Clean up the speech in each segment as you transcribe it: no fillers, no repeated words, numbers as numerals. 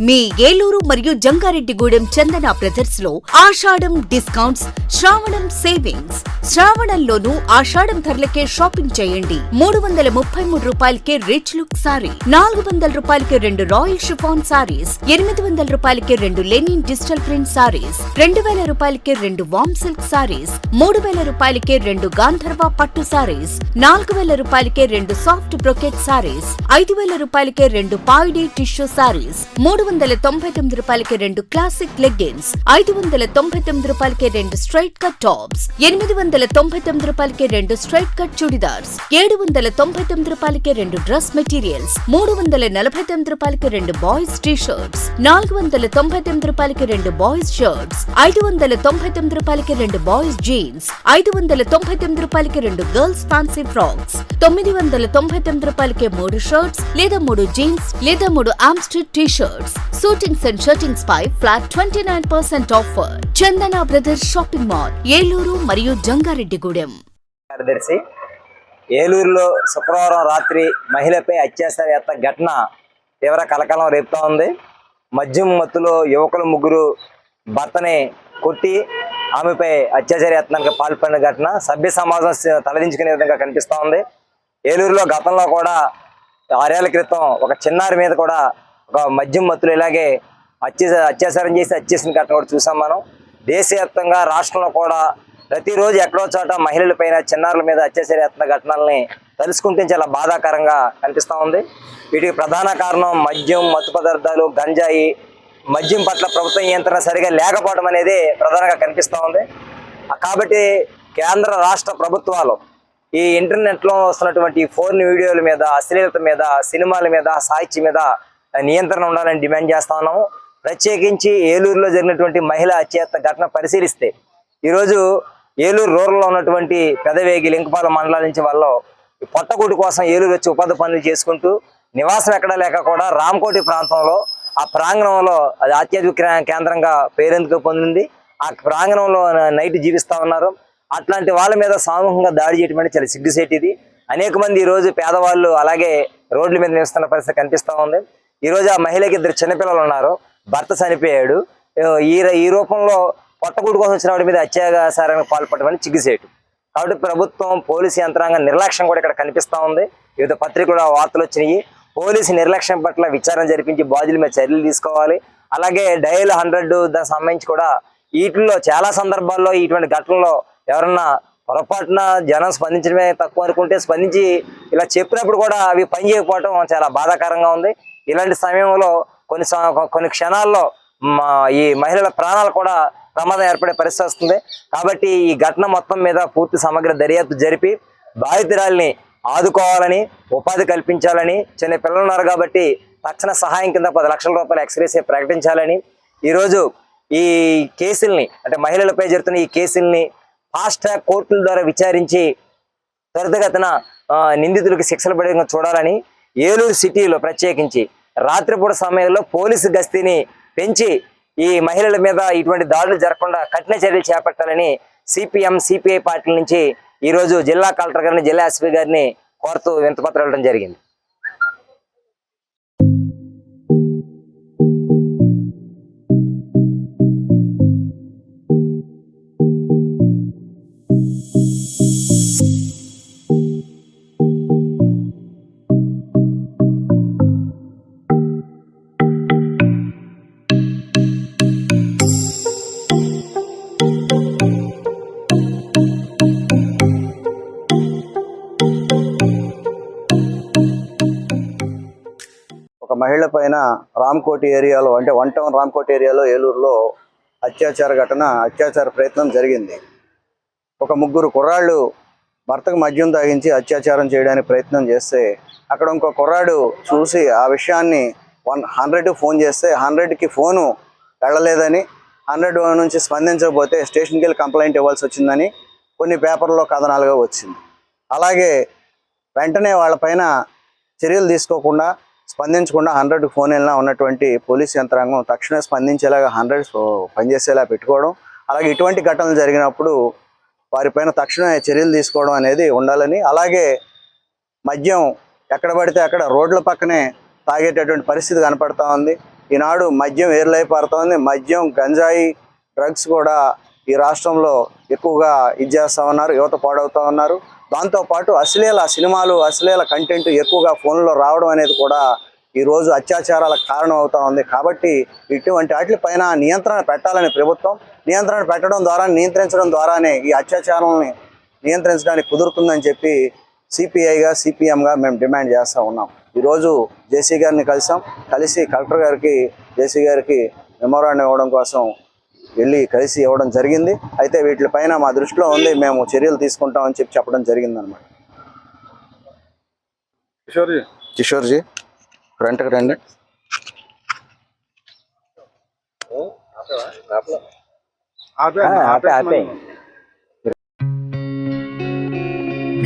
మీ ఏలూరు మరియు జంగారెడ్డిగూడెం చందన బ్రదర్స్ లో ఆషాఢం డిస్కౌంట్స్, శ్రావణం సేవింగ్స్. శ్రావణంలోనూ ఆషాఢం ధరలకే షాపింగ్ చేయండి. 333 రూపాయలకే రిచ్ లుక్ సారీ, 400 రూపాయలకి 2 రాయల్ షిఫాన్ సారీస్, 800 రూపాయలకి 2 లెనిన్ డిజిటల్ ప్రింట్ సారీస్, 2000 రూపాయలకి 2 వామ్ సిల్క్ సారీస్, 3000 రూపాయలకి 2 గాంధర్వ పట్టు సారీస్, 4000 రూపాయలకి 2 సాఫ్ట్ బ్రొకెట్ సారీస్, 5000 రూపాయలకి 2 పాయిడీ టిష్యూ సారీస్, 399 రూపాయలకి 2 క్లాసిక్ లెగ్గిన్స్, 599 రూపాయలకి 2 స్ట్రైట్ కట్ టాప్స్, 899 రూపాయలకి 2 స్ట్రైట్ కట్ చుడిదార్స్, 799 రూపాయలకి 2 డ్రెస్ మెటీరియల్స్, 349 రూపాయలకి 2 బాయ్స్ టీ షర్ట్స్, 499 రూపాయలకి 2 బాయ్స్ షర్ట్స్, 599 రూపాయలకి 2 బాయ్స్ జీన్స్, 599 రూపాయలకి 2 గర్ల్స్ ఫ్యాన్సీ ఫ్రాక్స్, 999 రూపాయలకి 3 షర్ట్స్ లేదా 3 జీన్స్ లేదా 3 ఆమ్స్ట్రిడ్ T shirts. Shootings and shirtings పై flat 29% offer. Chandana brothers shopping mall, Eluru మరియు జంగారెడ్డిగూడెం. కార్యదర్శి ఏలూరులో శుక్రవారం రాత్రి మహిళపై అత్యాచార ఘటన తీవ్ర కలకలం రేపుతా ఉంది. మద్యం మత్తులో యువకులు ముగ్గురు భర్తని కొట్టి ఆమెపై అత్యాచార యత్నానికి పాల్పడిన ఘటన సభ్య సమాజం తలదించుకునే విధంగా కనిపిస్తూ ఉంది. ఏలూరులో గతంలో కూడా 6 ఏళ్ల క్రితం ఒక చిన్నారి మీద కూడా ఒక మద్యం మత్తులు ఇలాగే అత్యాచారం చేసి హత్యేసిన ఘటన కూడా చూసాం మనం. దేశవ్యాప్తంగా రాష్ట్రంలో కూడా ప్రతిరోజు ఎక్కడో చోట మహిళల పైన చిన్నారుల మీద అత్యాచార యత్న ఘటనల్ని తలుసుకుంటే చాలా బాధాకరంగా కనిపిస్తూ ఉంది. వీటికి ప్రధాన కారణం మద్యం, మత్తు పదార్థాలు, గంజాయి. మద్యం పట్ల ప్రభుత్వ నియంత్రణ సరిగా లేకపోవడం అనేది ప్రధానంగా కనిపిస్తూ ఉంది. కాబట్టి కేంద్ర రాష్ట్ర ప్రభుత్వాలు ఈ ఇంటర్నెట్లో వస్తున్నటువంటి ఫోన్ వీడియోల మీద, అశ్లీలత మీద, సినిమాల మీద, సాహిత్యం మీద నియంత్రణ ఉండాలని డిమాండ్ చేస్తా ఉన్నాము. ప్రత్యేకించి ఏలూరులో జరిగినటువంటి మహిళా హత్యాయత్న ఘటన పరిశీలిస్తే ఈరోజు ఏలూరు రూరల్లో ఉన్నటువంటి పెదవేగి, లింకపాలెం మండలాల నుంచి వాళ్ళు పొట్టకూటి కోసం ఏలూరు వచ్చి ఉపాధి పనులు చేసుకుంటూ నివాసం ఎక్కడా లేక కూడా రామకోటి ప్రాంతంలో ఆ ప్రాంగణంలో అది అత్యధిక కేంద్రంగా పేరెందుకు పొందింది. ఆ ప్రాంగణంలో నైట్ జీవిస్తూ ఉన్నారు. అట్లాంటి వాళ్ళ మీద సామూహికంగా దాడి చేయడం అంటే చాలా సిగ్గుసేటిది. అనేక మంది ఈరోజు పేదవాళ్ళు అలాగే రోడ్ల మీద నివసిస్తున్న పరిస్థితి కనిపిస్తూ ఉంది. ఈరోజు ఆ మహిళకి 2 చిన్నపిల్లలు ఉన్నారు. భర్త చనిపోయాడు. ఈ రూపంలో పొట్టకూడు కోసం వచ్చిన వాడి మీద అత్యాచారానికి పాల్పడడం అని సిగ్గుసేటు. కాబట్టి ప్రభుత్వం, పోలీసు యంత్రాంగం నిర్లక్ష్యం కూడా ఇక్కడ కనిపిస్తూ ఉంది. వివిధ పత్రికలు వార్తలు వచ్చినాయి. పోలీసు నిర్లక్ష్యం పట్ల విచారణ జరిపించి బాధ్యుల మీద చర్యలు తీసుకోవాలి. అలాగే డయల్ 100 దానికి సంబంధించి కూడా వీటిల్లో చాలా సందర్భాల్లో ఇటువంటి ఘటనలో ఎవరన్నా పొరపాటున జనం స్పందించడమే తక్కువ అనుకుంటే స్పందించి ఇలా చెప్పినప్పుడు కూడా అవి పనిచేయకపోవడం చాలా బాధాకరంగా ఉంది. ఇలాంటి సమయంలో కొన్ని క్షణాల్లో ఈ మహిళల ప్రాణాలు కూడా ప్రమాదం ఏర్పడే పరిస్థితి వస్తుంది. కాబట్టి ఈ ఘటన మొత్తం మీద పూర్తి సమగ్ర దర్యాప్తు జరిపి బాధితురాల్ని ఆదుకోవాలని, ఉపాధి కల్పించాలని, చిన్న పిల్లలు ఉన్నారు కాబట్టి తక్షణ సహాయం కింద 10 లక్షల రూపాయలు ఎక్స్గ్రేషియా ప్రకటించాలని, ఈరోజు ఈ కేసుల్ని అంటే మహిళలపై జరుగుతున్న ఈ కేసుల్ని ఫాస్ట్ ట్రాక్ కోర్టుల ద్వారా విచారించి త్వరితగతిన నిందితులకు శిక్షలు పడేలా చూడాలని, ఏలూరు సిటీలో ప్రత్యేకించి రాత్రిపూట సమయంలో పోలీసు గస్తీని పెంచి ఈ మహిళల మీద ఇటువంటి దాడులు జరగకుండా కఠిన చర్యలు చేపట్టాలని సిపిఎం, సిపిఐ పార్టీల నుంచి ఈరోజు జిల్లా కలెక్టర్ గారిని, జిల్లా ఎస్పీ గారిని కోరుతూ వినతిపత్రం ఇవ్వడం జరిగింది. ఒక మహిళ పైన రామకోటి ఏరియాలో అంటే 1 టౌన్ రామకోటి ఏరియాలో ఏలూరులో అత్యాచార ప్రయత్నం జరిగింది. ఒక 3 కుర్రాళ్ళు భర్తకు మద్యం తాగించి అత్యాచారం చేయడానికి ప్రయత్నం చేస్తే అక్కడ ఇంకో కుర్రాడు చూసి ఆ విషయాన్ని 100కి ఫోన్ చేస్తే 100కి ఫోను వెళ్ళలేదని, 100 నుంచి స్పందించకపోతే స్టేషన్కి వెళ్ళి కంప్లైంట్ ఇవ్వాల్సి వచ్చిందని కొన్ని పేపర్లో కథనాలుగా వచ్చింది. అలాగే వెంటనే వాళ్ళపైన చర్యలు తీసుకోకుండా, స్పందించకుండా 100కి ఫోన్ వెళ్ళినా ఉన్నటువంటి పోలీస్ యంత్రాంగం తక్షణమే స్పందించేలాగా 100 పనిచేసేలా పెట్టుకోవడం, అలాగే ఇటువంటి ఘటనలు జరిగినప్పుడు వారిపైన తక్షణమే చర్యలు తీసుకోవడం అనేది ఉండాలని, అలాగే మద్యం ఎక్కడ పడితే అక్కడ రోడ్ల పక్కనే తాగేటటువంటి పరిస్థితి కనపడతా ఉంది. ఈనాడు మద్యం ఏర్లై పారుతోంది. మద్యం, గంజాయి, డ్రగ్స్ కూడా ఈ రాష్ట్రంలో ఎక్కువగా ఇచ్చేస్తూ ఉన్నారు, యువత పాడవుతూ ఉన్నారు. దాంతోపాటు అశ్లీల సినిమాలు, అశ్లీల కంటెంట్ ఎక్కువగా ఫోన్లో రావడం అనేది కూడా ఈరోజు అత్యాచారాలకు కారణం అవుతూ ఉంది. కాబట్టి ఇటువంటి వాటిపైన నియంత్రణ పెట్టాలని ప్రభుత్వం నియంత్రణ పెట్టడం ద్వారా, నియంత్రించడం ద్వారానే ఈ అత్యాచారాలని నియంత్రించడానికి కుదురుతుందని చెప్పి సిపిఐగా, సిపిఎంగా మేము డిమాండ్ చేస్తూ ఉన్నాం. ఈరోజు జేసీ గారిని కలిసి కలెక్టర్ గారికి, జేసీ గారికి మెమోరాండం ఇవ్వడం కోసం కలిసి ఇవ్వడం జరిగింది. అయితే వీటిపైన మా దృష్టిలో ఉంది, మేము చర్యలు తీసుకుంటామని చెప్పడం జరిగింది అనమాట. కిషోర్జీ ఫ్రంట్కి రండి.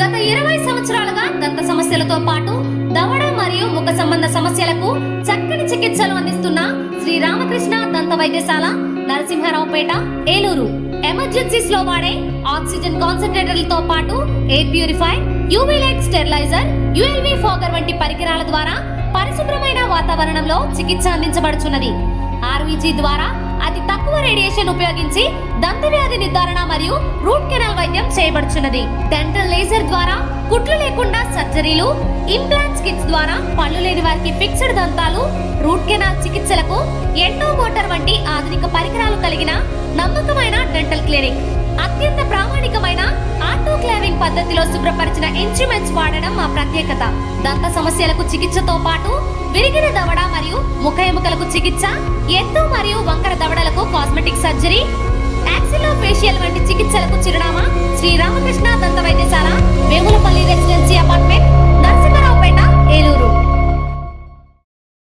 గత 20 సంవత్సరాలుగా దంత సమస్యలతో పాటు దవడ మరియు ముఖ సంబంధ సమస్యలకు చక్కని చికిత్సలు అందిస్తున్న శ్రీ రామకృష్ణ దంత వైద్యశాల, నరసింహారావుపేట, ఏలూరు. ఎమర్జెన్సీస్ లో వాడే ఆక్సిజన్ కాన్సంట్రేటర్లతో పాటు air purifier, UV light steriliser, ULV fogger వంటి పరికరాల ద్వారా పరిశుభ్రమైన వాతావరణంలో చికిత్స అందించబడుచున్నది. ఆర్వీజీ ద్వారా అతి తక్కువ రేడియేషన్ ఉపయోగించి దంత వ్యాధి నిర్ధారణ మరియు రూట్ కెనాల్ వైద్యం చేయబడుచున్నది. డెంటల్ లేజర్ ద్వారా కుట్లు లేకుండా సర్జరీలు, ఇంప్లాంట్స్ కిట్స్ ద్వారా పళ్ళు లేని వారికి ఫిక్స్డ్ దంతాలు, రూట్ కెనాల్ చికిత్సలకు ఎండో మోటార్ వంటి ఆధునిక పరికరాలు కలిగిన నమ్మకమైన డెంటల్ క్లినిక్. అత్యంత ప్రామాణికమైన ఆటోక్లావింగ్ పద్ధతిలో శుభ్రపరిచిన ఇన్స్ట్రుమెంట్స్ వాడడం మా ప్రత్యేకత. దంత సమస్యలకు చికిత్సతో పాటు విరిగిన దవడ మరియు ముఖ ఎముకలకు చికిత్స, ఎత్తు మరియు వంకర దవడలకు కాస్మెటిక్ సర్జరీ, యాక్సిలోఫేషియల్ వంటి చికిత్సలకు చిరునామా శ్రీ రామకృష్ణ దంత వైద్యశాల, వేములపల్లి రెసిడెన్సీ అపార్ట్మెంట్, నరసింహారావుపేట, ఏలూరు.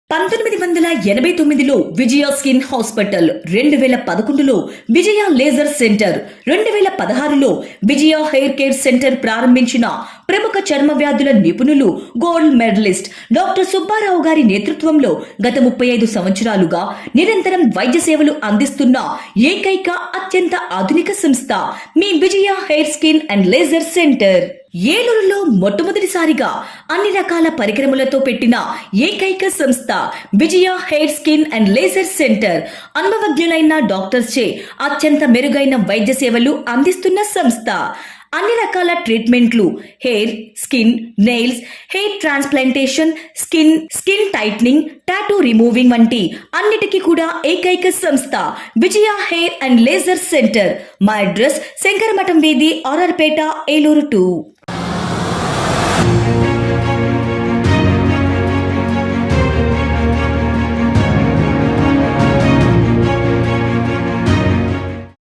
1989లో విజయ స్కిన్ హాస్పిటల్, 2011లో విజయ లేజర్ సెంటర్, 2016లో విజయ హెయిర్ కేర్ సెంటర్ ప్రారంభించిన ప్రముఖ చర్మ వ్యాధుల నిపుణులు, గోల్డ్ మెడలిస్ట్ డాక్టర్ సుబ్బారావు గారి నేతృత్వంలో గత 35 సంవత్సరాలుగా నిరంతరం వైద్య సేవలు అందిస్తున్న ఏకైక అత్యంత ఆధునిక సంస్థ మీ Vijaya hair skin and laser centre. ఏలూరులో మొట్టమొదటిసారిగా అన్ని రకాల పరికరములతో పెట్టిన ఏకైక సంస్థ Vijaya hair skin and laser centre. అనుభవజ్ఞులైన డాక్టర్స్ చే అత్యంత మెరుగైన వైద్య సేవలు అందిస్తున్న సంస్థ. అన్ని రకాల ట్రీట్మెంట్లు, hair, skin, nails, hair transplantation, skin tightening, tattoo removing వంటి అన్నిటికీ కూడా ఏకైక సంస్థ Vijaya hair and laser centre. మా అడ్రస్ శంకరమఠం వీధి, ఆర్ఆర్పేట, ఏలూరు 2.